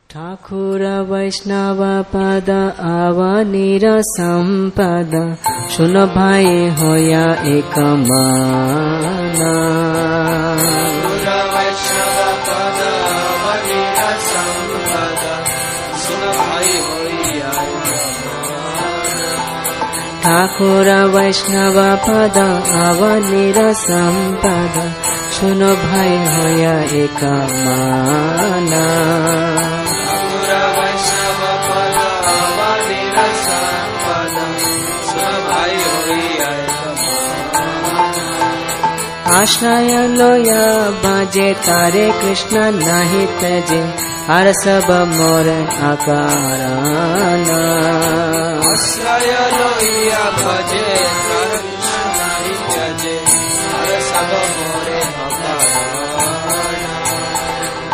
ठाकुर वैष्णव पद आवनीर संपद सुन भाई होया एक माना। ठाकुर वैष्णव पद आवनीर संपद सुन भाई होया एक माना। आश्रय लोया बाजे तारे कृष्ण नाही तजे हर सब मोर आकाराना। आश्रय लोया बाजे तारे कृष्ण नाही तजे हर सब मोरे आकाराना।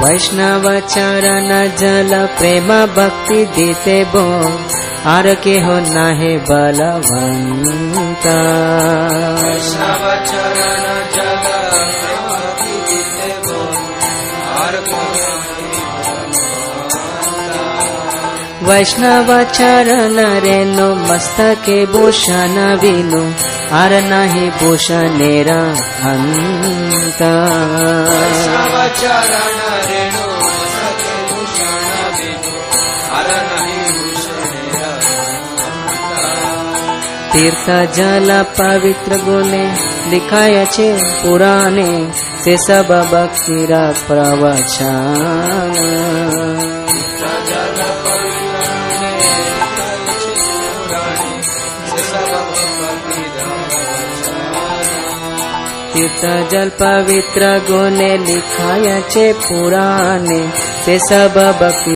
वैष्णव चरण जल प्रेम भक्ति दीते बो आर के हो नाहे बलवंता। वैष्णव चरण जल भक्ति दीते बो आर को वैष्णव चरण रेनो मस्तके भूषण विनो आर नाही भूषणेरा अंता। वैष्णव चरण रेनो मस्तके भूषण विनो आर नाही तीर्थ जल पवित्र गुणे लिखाया छे पुराणे से सब भक्ति रा प्रवचन। तीर्थ जल पवित्र गुणे लिखाया छे पुराणे से सब भक्ति